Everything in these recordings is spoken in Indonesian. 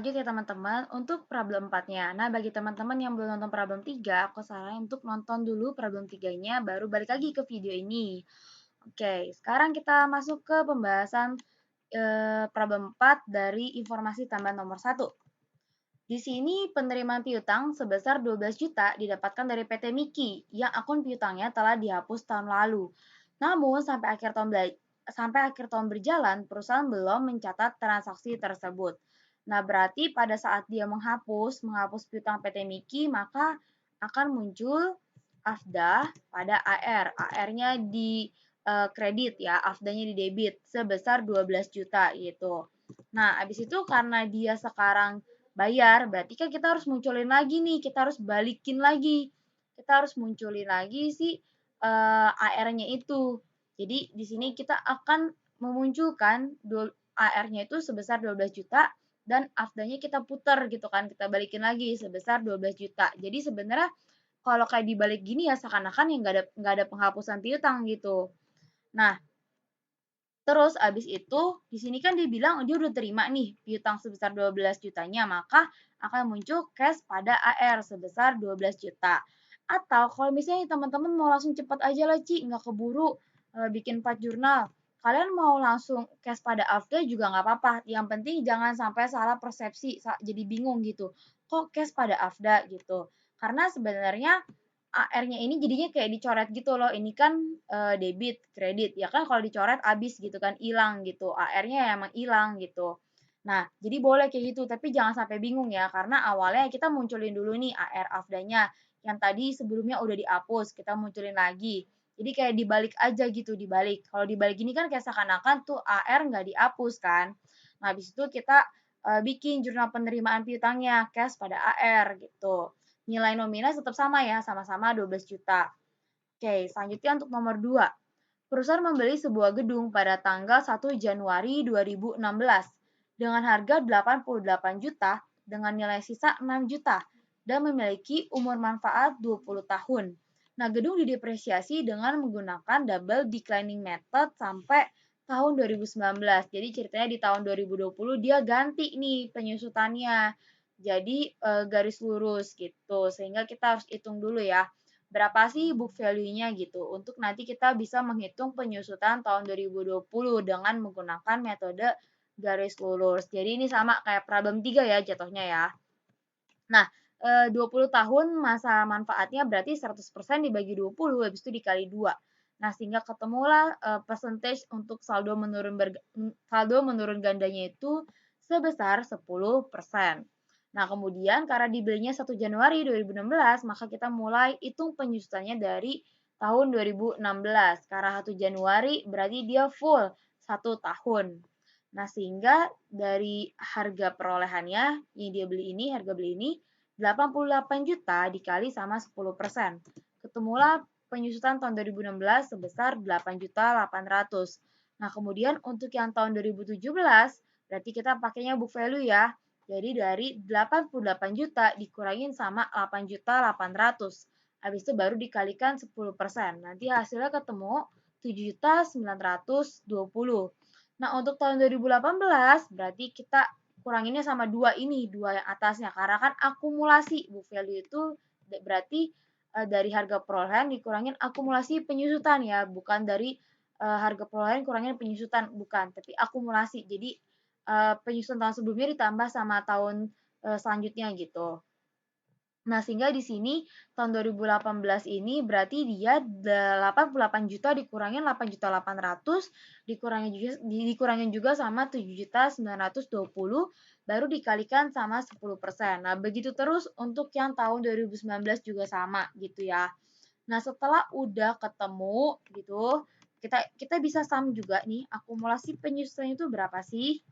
Lanjut ya teman-teman, untuk problem 4-nya. Nah, bagi teman-teman yang belum nonton problem 3, aku saranin untuk nonton dulu problem 3-nya, baru balik lagi ke video ini. Oke, sekarang kita masuk ke pembahasan problem 4 dari informasi tambahan nomor 1. Di sini penerimaan piutang sebesar 12 juta didapatkan dari PT Miki yang akun piutangnya telah dihapus tahun lalu. Namun sampai akhir tahun berjalan, perusahaan belum mencatat transaksi tersebut. Nah, berarti pada saat dia menghapus piutang PT Miki, maka akan muncul AFDA pada AR. AR-nya di kredit ya, AFDA-nya di debit sebesar 12 juta gitu. Nah, habis itu karena dia sekarang bayar, berarti kan kita harus munculin lagi nih, kita harus balikin lagi. Kita harus munculin lagi si AR-nya itu. Jadi di sini kita akan memunculkan AR-nya itu sebesar 12 juta dan AFDA-nya kita putar gitu kan, kita balikin lagi sebesar 12 juta. Jadi sebenarnya kalau kayak dibalik gini ya seakan-akan ya nggak ada penghapusan piutang gitu. Nah, terus abis itu di sini kan dia bilang dia udah terima nih piutang sebesar 12 jutanya, maka akan muncul cash pada AR sebesar 12 juta. Atau kalau misalnya teman-teman mau langsung cepat aja lah Ci, nggak keburu bikin 4 jurnal. Kalian mau langsung cash pada AFD juga nggak apa-apa. Yang penting jangan sampai salah persepsi, jadi bingung gitu. Kok cash pada AFDA gitu. Karena sebenarnya AR-nya ini jadinya kayak dicoret gitu loh. Ini kan debit, kredit. Ya kan kalau dicoret habis gitu kan, hilang gitu. AR-nya ya emang hilang gitu. Nah, jadi boleh kayak gitu, tapi jangan sampai bingung ya, karena awalnya kita munculin dulu nih AR AFDA-nya, yang tadi sebelumnya udah dihapus, kita munculin lagi. Jadi kayak dibalik aja gitu, dibalik. Kalau dibalik ini kan kayak seakan-akan tuh AR nggak dihapus kan. Nah, habis itu kita bikin jurnal penerimaan piutangnya, cash pada AR gitu. Nilai nominal tetap sama ya, sama-sama 12 juta. Oke, selanjutnya untuk nomor 2. Perusahaan membeli sebuah gedung pada tanggal 1 Januari 2016 dengan harga 88 juta dengan nilai sisa 6 juta dan memiliki umur manfaat 20 tahun. Nah, gedung didepresiasi dengan menggunakan double declining method sampai tahun 2019. Jadi ceritanya di tahun 2020 dia ganti nih penyusutannya. Jadi garis lurus gitu. Sehingga kita harus hitung dulu ya berapa sih book value-nya gitu untuk nanti kita bisa menghitung penyusutan tahun 2020 dengan menggunakan metode garis lurus. Jadi ini sama kayak problem 3 ya jatuhnya ya. Nah, 20 tahun masa manfaatnya berarti 100% dibagi 20 habis itu dikali 2. Nah, sehingga ketemulah percentage untuk saldo menurun gandanya itu sebesar 10%. Nah, kemudian karena dibelinya 1 Januari 2016, maka kita mulai hitung penyusutannya dari tahun 2016. Karena 1 Januari berarti dia full 1 tahun. Nah, sehingga dari harga perolehannya yang dia beli ini, harga beli ini 88 juta dikali sama 10%. Ketemulah penyusutan tahun 2016 sebesar 8.800.000. Nah, kemudian untuk yang tahun 2017 berarti kita pakainya book value ya. Jadi dari 88 juta dikurangin sama 8.800.000. Habis itu baru dikalikan 10%. Nanti hasilnya ketemu 7.920.000. Nah, untuk tahun 2018 berarti kita kuranginnya sama dua ini, dua yang atasnya. Karena kan akumulasi book value itu berarti dari harga perolehan dikurangin akumulasi penyusutan ya, bukan dari harga perolehan kurangin penyusutan, bukan, tapi akumulasi. Jadi penyusutan tahun sebelumnya ditambah sama tahun selanjutnya gitu. Nah, sehingga di sini tahun 2018 ini berarti dia 88 juta dikurangin 8.800.000 dikurangin juga sama 7.920.000 baru dikalikan sama 10%. Nah, begitu terus untuk yang tahun 2019 juga sama gitu ya. Nah, setelah udah ketemu gitu, kita kita bisa sum juga nih akumulasi penyusutan itu berapa sih?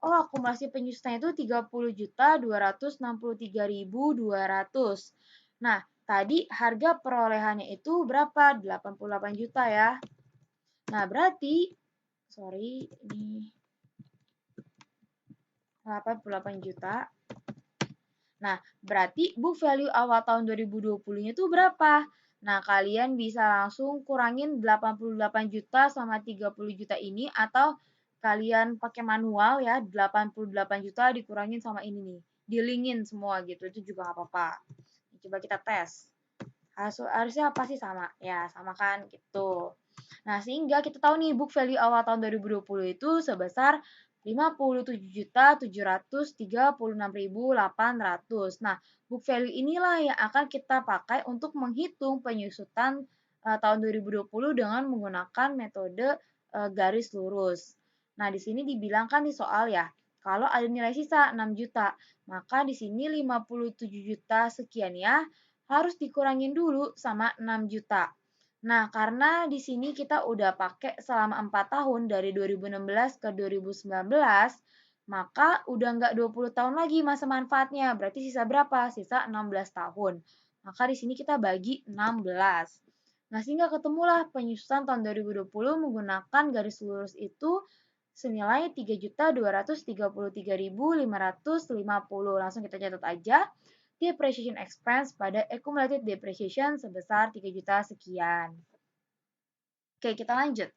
Oh, akumulasi penyusutannya itu 30.263.200. Nah, tadi harga perolehannya itu berapa? 88 juta ya. Nah, berarti ini 88 juta. Nah, berarti book value awal tahun 2020-nya itu berapa? Nah, kalian bisa langsung kurangin 88 juta sama 30 juta ini atau kalian pakai manual ya, 88 juta dikurangin sama ini nih, dilingin semua gitu, itu juga nggak apa-apa. Coba kita tes. Harusnya apa sih sama? Ya, sama kan gitu. Nah, sehingga kita tahu nih book value awal tahun 2020 itu sebesar 57.736.800. Nah, book value inilah yang akan kita pakai untuk menghitung penyusutan tahun 2020 dengan menggunakan metode garis lurus. Nah, di sini dibilangkan di soal ya, kalau ada nilai sisa 6 juta, maka di sini 57 juta sekian ya harus dikurangin dulu sama 6 juta. Nah, karena di sini kita udah pakai selama 4 tahun dari 2016 ke 2019, maka udah nggak 20 tahun lagi masa manfaatnya. Berarti sisa berapa? Sisa 16 tahun. Maka di sini kita bagi 16. Nah, sehingga ketemulah penyusutan tahun 2020 menggunakan garis lurus itu senilai 3.233.550. Langsung kita catat aja depreciation expense pada accumulated depreciation sebesar 3 juta sekian. Oke, kita lanjut.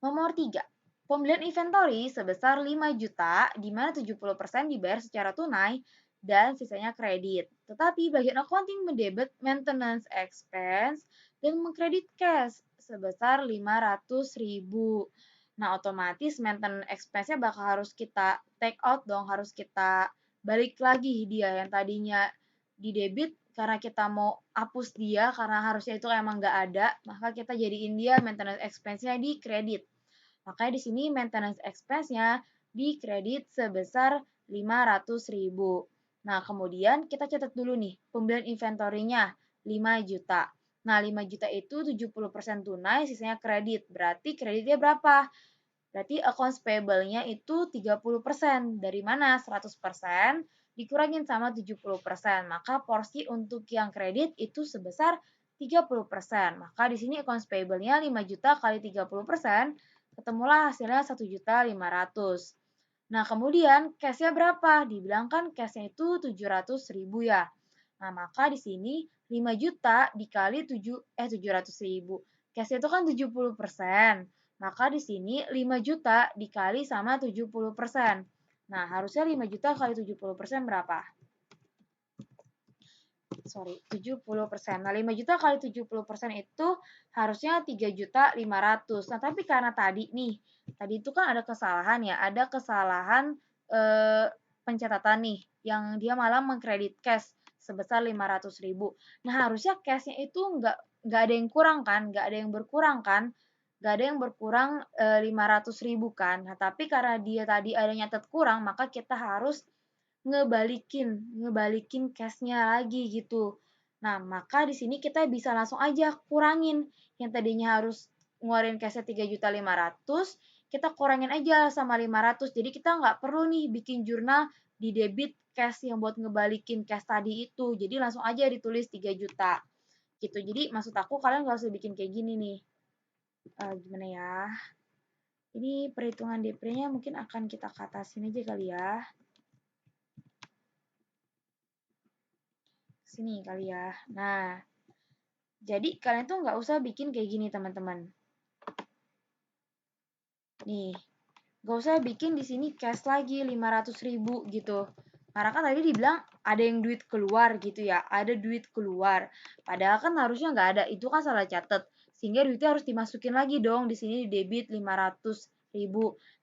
Nomor 3. Pembelian inventory sebesar 5 juta, di mana 70% dibayar secara tunai dan sisanya kredit. Tetapi bagian accounting mendebit maintenance expense dan mengkredit cash sebesar 500.000. Nah, otomatis maintenance expense-nya bakal harus kita take out dong, harus kita balik lagi dia yang tadinya di debit karena kita mau hapus dia karena harusnya itu emang nggak ada, maka kita jadiin dia maintenance expense-nya di kredit. Makanya di sini maintenance expense-nya di kredit sebesar 500.000. Nah, kemudian kita catat dulu nih, pembelian inventory-nya 5 juta. Nah, 5 juta itu 70% tunai, sisanya kredit. Berarti kreditnya berapa? Berarti accounts payable-nya itu 30%. Dari mana? 100% dikurangin sama 70%. Maka porsi untuk yang kredit itu sebesar 30%. Maka di sini accounts payable-nya 5 juta kali 30%, ketemulah hasilnya 1.500.000. Nah, kemudian cash-nya berapa? Dibilang kan cash-nya itu 700.000 ya. Nah, maka di sini 5 juta dikali 700.000. Cash-nya itu kan 70%. Maka di sini 5 juta dikali sama 70%. Nah, harusnya 5 juta kali 70% berapa? 70%. Nah, 5 juta kali 70% itu harusnya 3.500.000. Nah, tapi karena tadi itu kan ada kesalahan ya, ada kesalahan pencatatan nih, yang dia malah mengkredit cash sebesar 500.000. Nah, harusnya cashnya itu nggak ada yang kurang kan, nggak ada yang berkurang kan, nggak ada yang berkurang 500.000 kan. Nah, tapi karena dia tadi ada nyatet kurang, maka kita harus ngebalikin cash-nya lagi gitu. Nah, maka di sini kita bisa langsung aja kurangin yang tadinya harus ngeluarin cash-nya 3.500.000, kita kurangin aja sama 500. Jadi kita nggak perlu nih bikin jurnal di debit cash yang buat ngebalikin cash tadi itu. Jadi langsung aja ditulis 3 juta. Gitu. Jadi maksud aku kalian nggak usah bikin kayak gini nih. Gimana ya? Ini perhitungan DP-nya mungkin akan kita katasin aja kali ya. Sini kali ya. Nah, jadi kalian tuh nggak usah bikin kayak gini teman-teman. Nih, nggak usah bikin di sini cash lagi 500.000 gitu. Karena kan tadi dibilang ada yang duit keluar gitu ya, ada duit keluar. Padahal kan harusnya nggak ada, itu kan salah catet. Sehingga duitnya harus dimasukin lagi dong, di sini di debit 500.000.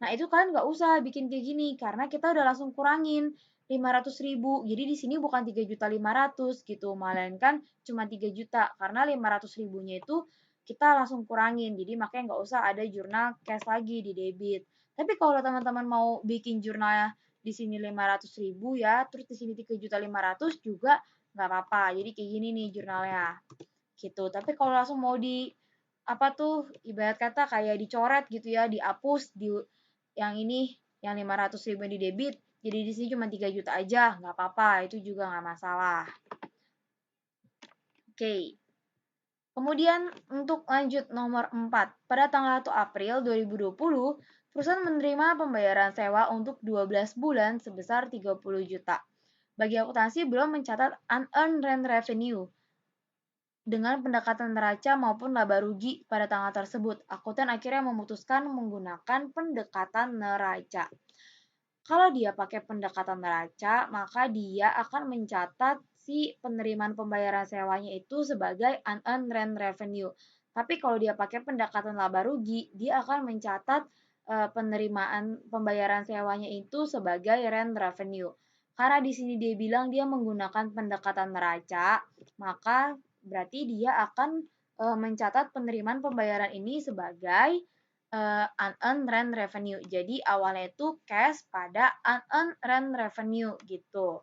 Nah, itu kalian nggak usah bikin kayak gini, karena kita udah langsung kurangin 500.000. Jadi di sini bukan 3.500.000 gitu, melainkan cuma 3 juta. Karena 500 ribunya itu kita langsung kurangin. Jadi makanya nggak usah ada jurnal cash lagi di debit. Tapi kalau teman-teman mau bikin jurnalnya di sini 500.000 ya, terus di sini 3.500.000 juga nggak apa-apa. Jadi kayak gini nih jurnalnya. Gitu. Tapi kalau langsung mau di apa tuh ibarat kata kayak dicoret gitu ya, dihapus di yang ini yang 500.000 di debit, jadi di sini cuma 3 juta aja, nggak apa-apa, itu juga nggak masalah. Oke. Kemudian untuk lanjut nomor 4, pada tanggal 1 April 2020, perusahaan menerima pembayaran sewa untuk 12 bulan sebesar 30 juta. Bagi akuntansi belum mencatat unearned rent revenue. dengan pendekatan neraca maupun laba rugi pada tanggal tersebut. Akuntan akhirnya memutuskan menggunakan pendekatan neraca. Kalau dia pakai pendekatan neraca, maka dia akan mencatat si penerimaan pembayaran sewanya itu sebagai unearned rent revenue. Tapi kalau dia pakai pendekatan laba rugi, dia akan mencatat penerimaan pembayaran sewanya itu sebagai rent revenue. Karena di sini dia bilang dia menggunakan pendekatan neraca, maka berarti dia akan mencatat penerimaan pembayaran ini sebagai unearned rent revenue. Jadi awalnya itu cash pada unearned rent revenue gitu.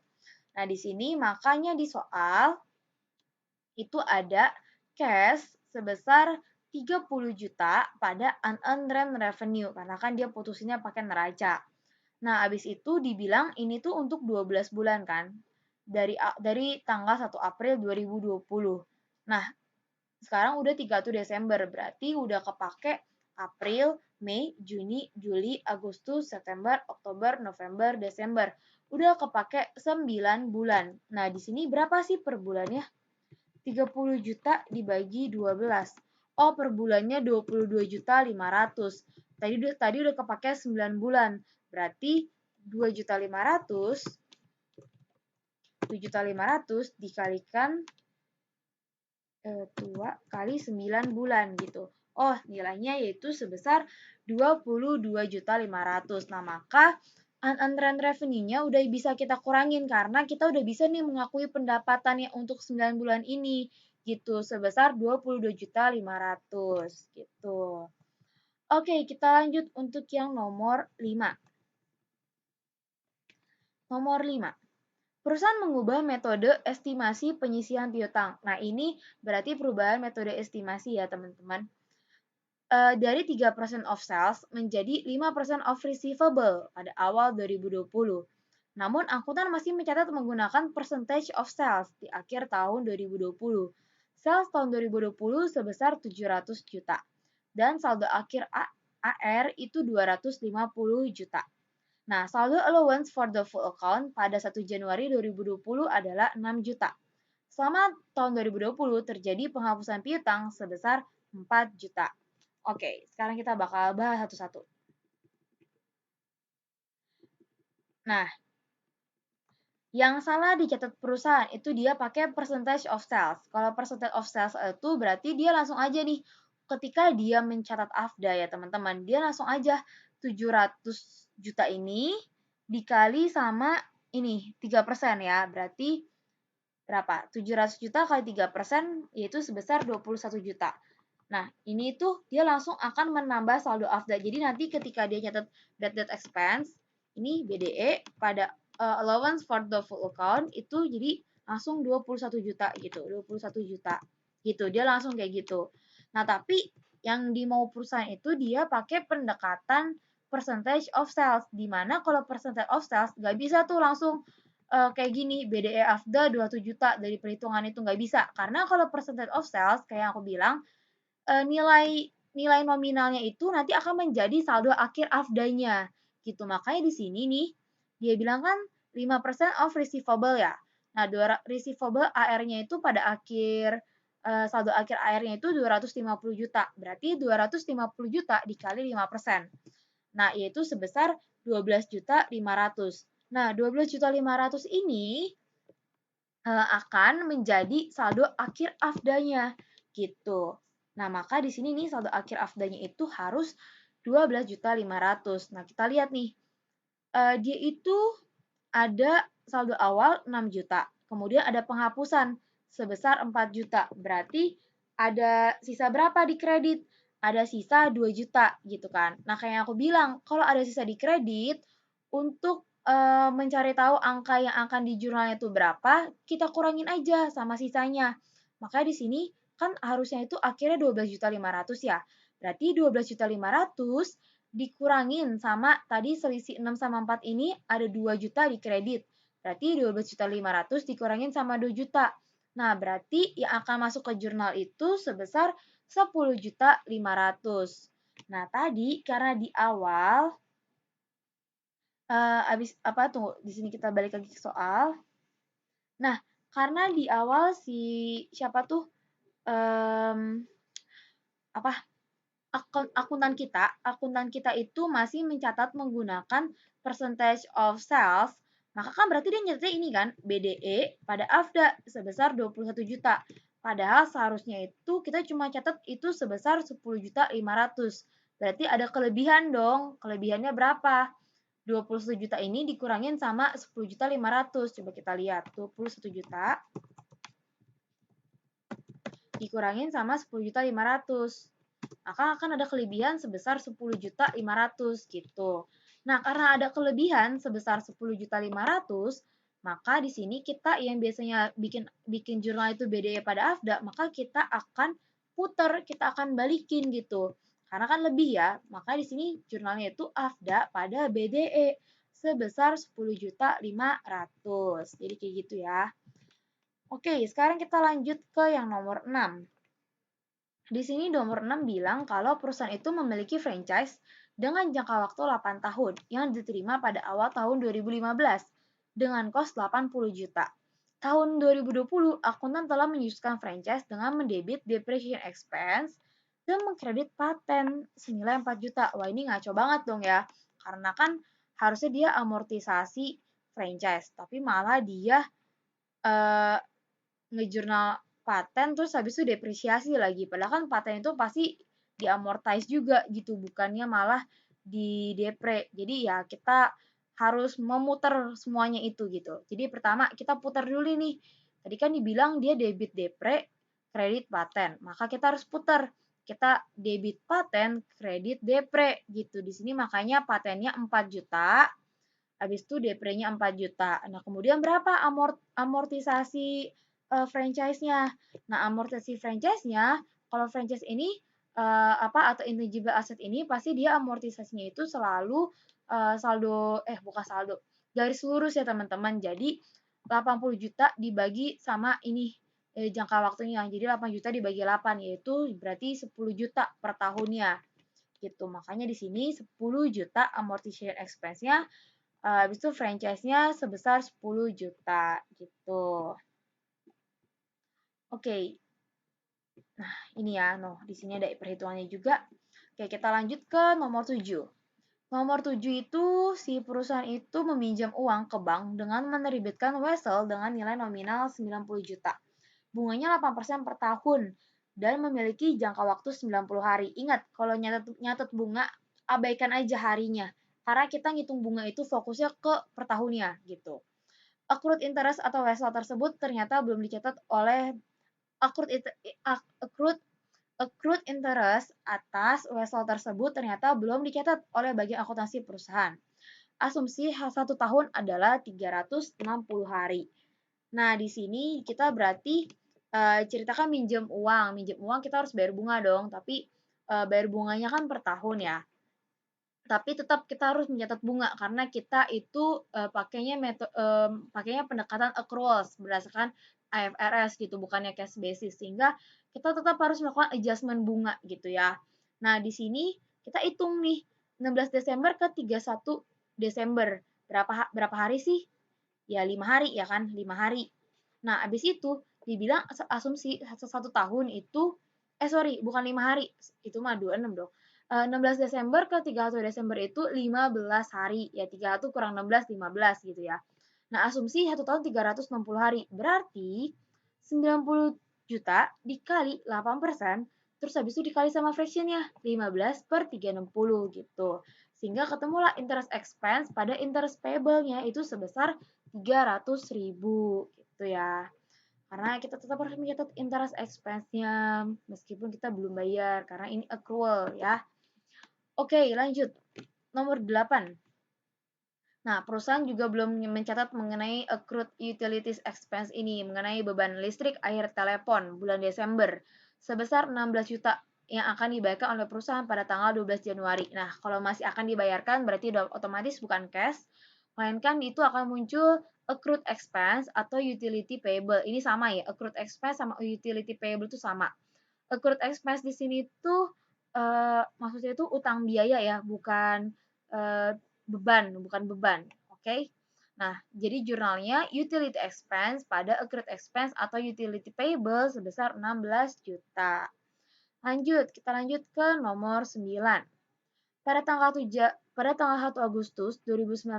Nah, di sini makanya di soal itu ada cash sebesar 30 juta pada unearned rent revenue karena kan dia putusinnya pakai neraca. Nah, habis itu dibilang ini tuh untuk 12 bulan kan. Dari tanggal 1 April 2020. Nah, sekarang udah 31 Desember, berarti udah kepake April, Mei, Juni, Juli, Agustus, September, Oktober, November, Desember. Udah kepake 9 bulan. Nah, di sini berapa sih per bulannya? 30 juta dibagi 12. Oh, per bulannya 22 juta 500. Tadi udah kepake 9 bulan. Berarti 2 juta 500, 2 juta 500 dikalikan 2 kali 9 bulan gitu. Oh, nilainya yaitu sebesar 22.500.000. Nah, maka unearned revenue-nya udah bisa kita kurangin karena kita udah bisa nih mengakui pendapatannya untuk 9 bulan ini gitu sebesar 22.500.000 gitu. Oke, kita lanjut untuk yang nomor 5. Nomor 5. Perusahaan mengubah metode estimasi penyisihan piutang. Nah, ini berarti perubahan metode estimasi ya, teman-teman. Dari 3% of sales menjadi 5% of receivable pada awal 2020. Namun, akuntan masih mencatat menggunakan percentage of sales di akhir tahun 2020. Sales tahun 2020 sebesar 700 juta. Dan saldo akhir AR itu 250 juta. Nah, saldo allowance for the full account pada 1 Januari 2020 adalah 6 juta. Selama tahun 2020 terjadi penghapusan piutang sebesar 4 juta. Oke, sekarang kita bakal bahas satu-satu. Nah, yang salah dicatat perusahaan itu dia pakai percentage of sales. Kalau percentage of sales itu berarti dia langsung aja nih, ketika dia mencatat AFDA ya teman-teman, dia langsung aja 700 juta ini dikali sama ini 3% ya, berarti berapa? 700 juta kali 3% yaitu sebesar 21 juta. Nah, ini tuh dia langsung akan menambah saldo AFDA. Jadi nanti ketika dia nyatet bad debt expense, ini BDE pada allowance for the full account itu jadi langsung 21 juta gitu, 21 juta. Gitu, dia langsung kayak gitu. Nah, tapi yang di mau perusahaan itu dia pakai pendekatan percentage of sales, di mana kalau percentage of sales nggak bisa tuh langsung kayak gini, BDE AFDA 27 juta dari perhitungan itu nggak bisa. Karena kalau percentage of sales, kayak yang aku bilang, nilai nilai nominalnya itu nanti akan menjadi saldo akhir AFDA-nya gitu. Makanya di sini nih dia bilang kan 5% of receivable ya. Nah, receivable AR-nya itu pada akhir saldo akhir AR-nya itu 250 juta. Berarti 250 juta dikali 5%. Nah, yaitu sebesar 12.500.000. Nah, 12.500.000 ini akan menjadi saldo akhir AFDA-nya gitu. Nah, maka di sini nih saldo akhir AFDA-nya itu harus 12.500.000. Nah, kita lihat nih. Dia itu ada saldo awal 6 juta. Kemudian ada penghapusan sebesar 4 juta. Berarti ada sisa berapa di kredit? Ada sisa 2 juta gitu kan. Nah, kayak yang aku bilang, kalau ada sisa di kredit, untuk mencari tahu angka yang akan di jurnalnya itu berapa, kita kurangin aja sama sisanya. Makanya di sini kan harusnya itu akhirnya 12.500 ya. Berarti 12.500 dikurangin sama tadi selisih 6 sama 4 ini ada 2 juta di kredit. Berarti 12.500 dikurangin sama 2 juta. Nah, berarti yang akan masuk ke jurnal itu sebesar 10.500. Nah, tadi karena di awal abis apa tunggu di sini kita balik lagi ke soal. Nah, karena di awal si siapa tuh em, apa akuntan kita itu masih mencatat menggunakan percentage of sales, maka kan berarti dia nyetetnya ini kan BDE pada AFDA sebesar 21 juta. Padahal seharusnya itu kita cuma catat itu sebesar 10.500.000. Berarti ada kelebihan dong. Kelebihannya berapa? 21 juta ini dikurangin sama 10.500.000. Coba kita lihat. 21 juta dikurangin sama 10.500.000. Maka akan ada kelebihan sebesar 10.500.000 gitu. Nah, karena ada kelebihan sebesar 10.500.000, maka di sini kita yang biasanya bikin jurnal itu BDE pada AFDA, maka kita akan putar, kita akan balikin gitu. Karena kan lebih ya, maka di sini jurnalnya itu AFDA pada BDE sebesar 10.500.000. Jadi kayak gitu ya. Oke, sekarang kita lanjut ke yang nomor 6. Di sini nomor 6 bilang kalau perusahaan itu memiliki franchise dengan jangka waktu 8 tahun yang diterima pada awal tahun 2015 dengan kos 80 juta. Tahun 2020, akuntan telah menyusun franchise dengan mendebit depreciation expense dan mengkredit paten senilai 4 juta. Wah, ini ngaco banget dong ya. Karena kan harusnya dia amortisasi franchise, tapi malah dia eh, ngejurnal paten terus habis itu depresiasi lagi. Padahal kan paten itu pasti diamortize juga gitu, bukannya malah di depre. Jadi ya kita harus memutar semuanya itu gitu. Jadi pertama kita putar dulu nih. Tadi kan dibilang dia debit depre, kredit paten. Maka kita harus putar. Kita debit paten, kredit depre gitu. Di sini makanya patennya 4 juta, habis itu deprenya 4 juta. Nah, kemudian berapa amortisasi franchise-nya? Nah, amortisasi franchise-nya, kalau franchise ini atau intangible asset ini pasti dia amortisasinya itu selalu bukan saldo, garis lurus ya teman-teman. Jadi 80 juta dibagi sama ini jangka waktunya. Jadi 8 juta dibagi 8 yaitu berarti 10 juta per tahunnya gitu. Makanya di sini 10 juta amortization expense-nya. Habis itu franchise-nya sebesar 10 juta gitu. Oke. Nah, ini ya, di sini ada perhitungannya juga. Oke, kita lanjut ke nomor 7. Nomor 7 itu si perusahaan itu meminjam uang ke bank dengan menerbitkan wesel dengan nilai nominal 90 juta. Bunganya 8% per tahun dan memiliki jangka waktu 90 hari. Ingat, kalau nyatet bunga, abaikan aja harinya. Karena kita ngitung bunga itu fokusnya ke per tahunnya gitu. Accrued interest atau wesel tersebut ternyata belum dicatat oleh accrued accrued interest atas wesel tersebut ternyata belum dicatat oleh bagian akuntansi perusahaan. Asumsi 1 tahun adalah 360 hari. Nah, di sini kita berarti ceritakan minjem uang. Minjem uang kita harus bayar bunga dong, tapi bayar bunganya kan per tahun ya. Tapi tetap kita harus mencatat bunga karena kita itu pakainya pendekatan accruals berdasarkan IFRS gitu, bukannya cash basis, sehingga kita tetap harus melakukan adjustment bunga gitu ya. Nah, di sini kita hitung nih 16 Desember ke 31 Desember. Berapa hari sih? Ya 5 hari ya kan, 5 hari. Nah, habis itu dibilang asumsi 1 tahun itu bukan 5 hari, itu mah 26 dong. 16 Desember ke 31 Desember itu 15 hari. Ya 31 kurang 16, 15 gitu ya. Nah, asumsi 1 tahun 360 hari. Berarti 90 juta dikali 8%, terus habis itu dikali sama fractionnya 15 per 360 gitu. Sehingga ketemulah interest expense pada interest payable-nya itu sebesar 300.000 gitu ya. Karena kita tetap harus mencatat interest expense-nya meskipun kita belum bayar karena ini accrual ya. Oke, lanjut. Nomor 8. Nah, perusahaan juga belum mencatat mengenai accrued utilities expense ini, mengenai beban listrik, air, telepon bulan Desember sebesar 16 juta yang akan dibayarkan oleh perusahaan pada tanggal 12 Januari. Nah, kalau masih akan dibayarkan berarti udah otomatis bukan cash, melainkan itu akan muncul accrued expense atau utility payable. Ini sama ya, accrued expense sama utility payable itu sama. Accrued expense di sini tuh maksudnya itu utang biaya ya, bukan beban, bukan beban. Oke. Nah, jadi jurnalnya utility expense pada accrued expense atau utility payable sebesar 16 juta. Kita lanjut ke nomor 9. Pada tanggal 1 Agustus 2019,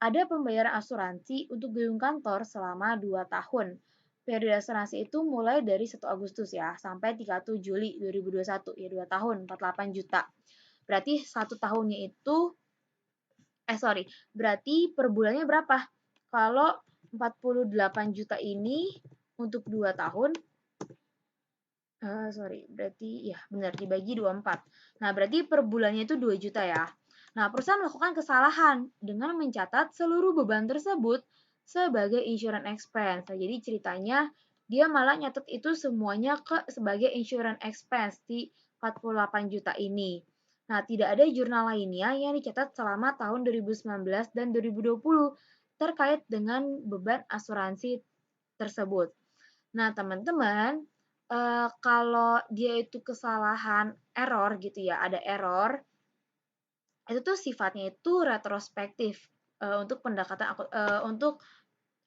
ada pembayaran asuransi untuk gedung kantor selama 2 tahun. Periode asuransi itu mulai dari 1 Agustus ya, sampai 31 Juli 2021, ya 2 tahun, 48 juta. Berarti 1 tahunnya itu, berarti per bulannya berapa? Kalau 48 juta ini untuk 2 tahun, berarti ya benar dibagi 24. Nah, berarti per bulannya itu 2 juta ya. Nah, perusahaan melakukan kesalahan dengan mencatat seluruh beban tersebut sebagai insurance expense. Nah, jadi ceritanya dia malah nyatet itu semuanya sebagai insurance expense di 48 juta ini. Nah, tidak ada jurnal lainnya yang dicatat selama tahun 2019 dan 2020 terkait dengan beban asuransi tersebut. Nah, teman-teman, kalau dia itu kesalahan error gitu ya, ada error, itu tuh sifatnya itu retrospektif untuk untuk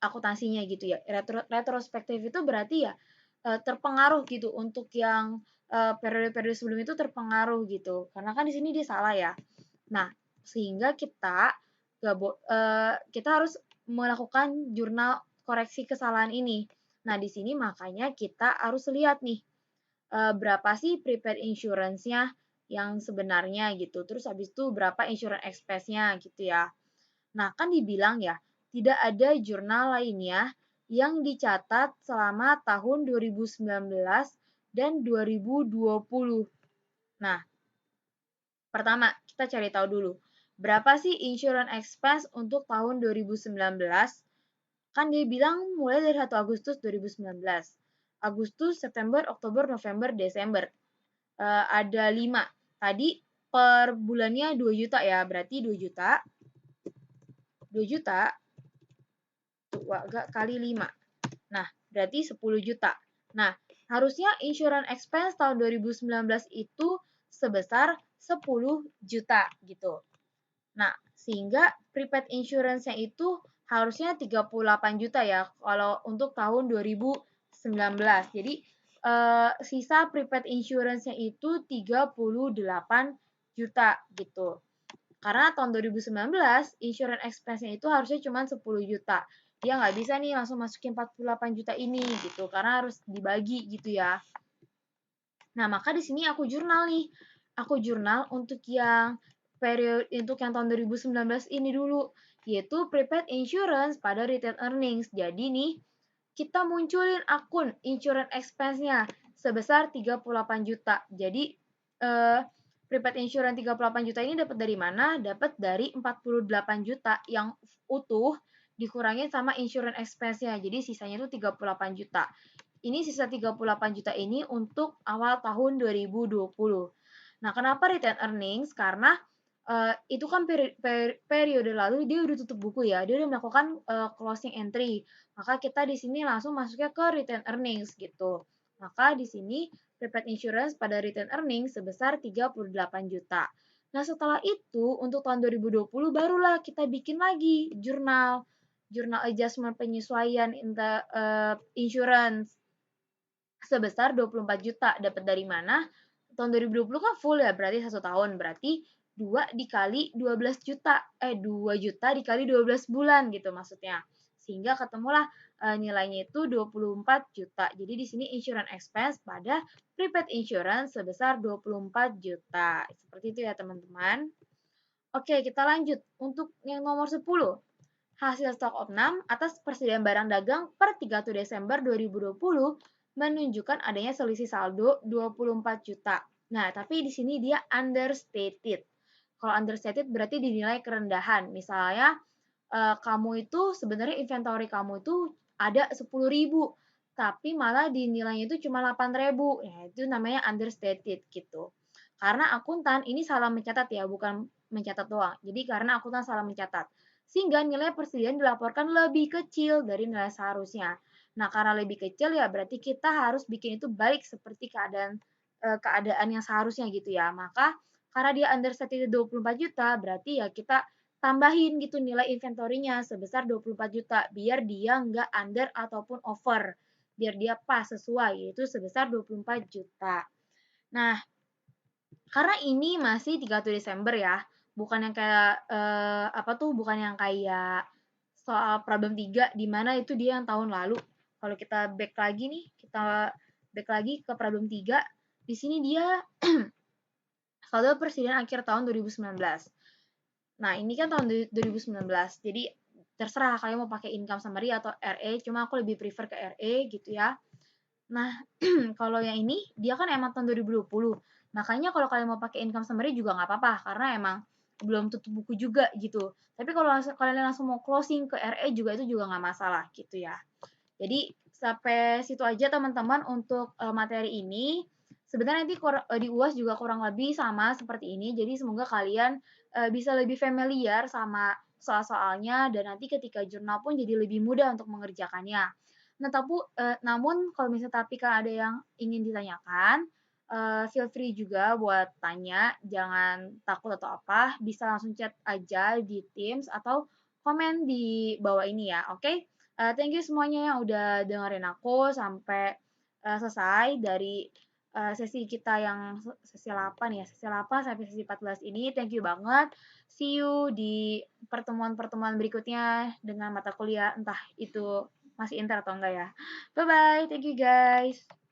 akuntansinya gitu ya. Retrospektif itu berarti ya terpengaruh gitu untuk yang periode-periode sebelum itu terpengaruh gitu. Karena kan di sini dia salah ya. Nah, sehingga kita harus melakukan jurnal koreksi kesalahan ini. Nah, di sini makanya kita harus lihat nih berapa sih prepaid insurance-nya yang sebenarnya gitu. Terus habis itu berapa insurance expense-nya gitu ya. Nah, kan dibilang ya, tidak ada jurnal lainnya yang dicatat selama tahun 2019 dan 2020. Nah, pertama kita cari tahu dulu, berapa sih insurance expense untuk tahun 2019? Kan dia bilang mulai dari 1 Agustus 2019. Agustus, September, Oktober, November, Desember. Ada 5. Tadi per bulannya 2 juta ya, berarti 2 juta. 2 juta kali 5. Nah, berarti 10 juta. Nah, harusnya insurance expense tahun 2019 itu sebesar 10 juta gitu. Nah, sehingga prepaid insurance-nya itu harusnya 38 juta ya kalau untuk tahun 2019. Jadi sisa prepaid insurance-nya itu 38 juta gitu. Karena tahun 2019 insurance expense-nya itu harusnya cuma 10 juta. Dia nggak bisa nih langsung masukin 48 juta ini gitu karena harus dibagi gitu ya. Nah, maka di sini aku jurnal nih. Aku jurnal untuk yang tahun 2019 ini dulu, yaitu prepaid insurance pada retained earnings. Jadi nih, kita munculin akun insurance expense-nya sebesar 38 juta. Jadi prepaid insurance 38 juta ini dapat dari mana? Dapat dari 48 juta yang utuh dikurangin sama insurance expense-nya. Jadi sisanya itu 38 juta. Ini sisa 38 juta ini untuk awal tahun 2020. Nah, kenapa return earnings? Karena itu kan periode lalu dia udah tutup buku ya, dia udah melakukan closing entry. Maka kita di sini langsung masuknya ke return earnings gitu. Maka di sini prepaid insurance pada return earnings sebesar 38 juta. Nah, setelah itu untuk tahun 2020 barulah kita bikin lagi jurnal adjustment penyesuaian insurance sebesar 24 juta. Dapat dari mana? Tahun 2020 kan full ya, berarti 1 tahun. Berarti 2 dikali 12 juta. 2 juta dikali 12 bulan gitu maksudnya. Sehingga ketemulah nilainya itu 24 juta. Jadi di sini insurance expense pada prepaid insurance sebesar 24 juta. Seperti itu ya teman-teman. Oke, kita lanjut. Untuk yang nomor 10. Hasil stok opnam atas persediaan barang dagang per 31 Desember 2020 menunjukkan adanya selisih saldo 24 juta. Nah, tapi di sini dia understated. Kalau understated berarti dinilai kerendahan. Misalnya kamu itu sebenarnya inventory kamu itu ada 10.000, tapi malah dinilainya itu cuma 8.000. Ya, itu namanya understated gitu. Karena akuntan ini salah mencatat ya, bukan mencatat doang. Jadi karena akuntan salah mencatat sehingga nilai persediaan dilaporkan lebih kecil dari nilai seharusnya. Nah, karena lebih kecil ya berarti kita harus bikin itu balik seperti keadaan yang seharusnya gitu ya. Maka karena dia understated 24 juta, berarti ya kita tambahin gitu nilai inventory-nya sebesar 24 juta biar dia nggak under ataupun over. Biar dia pas sesuai yaitu sebesar 24 juta. Nah, karena ini masih 31 Desember ya, bukan yang kayak bukan yang kayak soal problem 3 di mana itu dia yang tahun lalu. Kalau kita back lagi nih, kita back lagi ke problem 3, di sini dia saldo presiden akhir tahun 2019. Nah, ini kan tahun 2019. Jadi terserah kalian mau pakai income summary atau RE, cuma aku lebih prefer ke RE gitu ya. Nah, kalau yang ini dia kan emang tahun 2020. Makanya kalau kalian mau pakai income summary juga nggak apa-apa karena emang belum tutup buku juga gitu. Tapi kalau kalian langsung mau closing ke RE juga itu juga nggak masalah gitu ya. Jadi sampai situ aja teman-teman untuk materi ini. Sebenarnya nanti di UAS juga kurang lebih sama seperti ini. Jadi semoga kalian bisa lebih familiar sama soal-soalnya dan nanti ketika jurnal pun jadi lebih mudah untuk mengerjakannya. Nah, namun kalau misalnya tapi kan ada yang ingin ditanyakan, feel free juga buat tanya, jangan takut atau apa, bisa langsung chat aja di Teams atau komen di bawah ini ya, oke? Thank you semuanya yang udah dengerin aku sampai selesai dari sesi kita yang sesi 8 ya, sesi 8 sampai sesi 14 ini. Thank you banget. See you di pertemuan-pertemuan berikutnya dengan mata kuliah, entah itu masih inter atau enggak ya. Bye-bye. Thank you guys.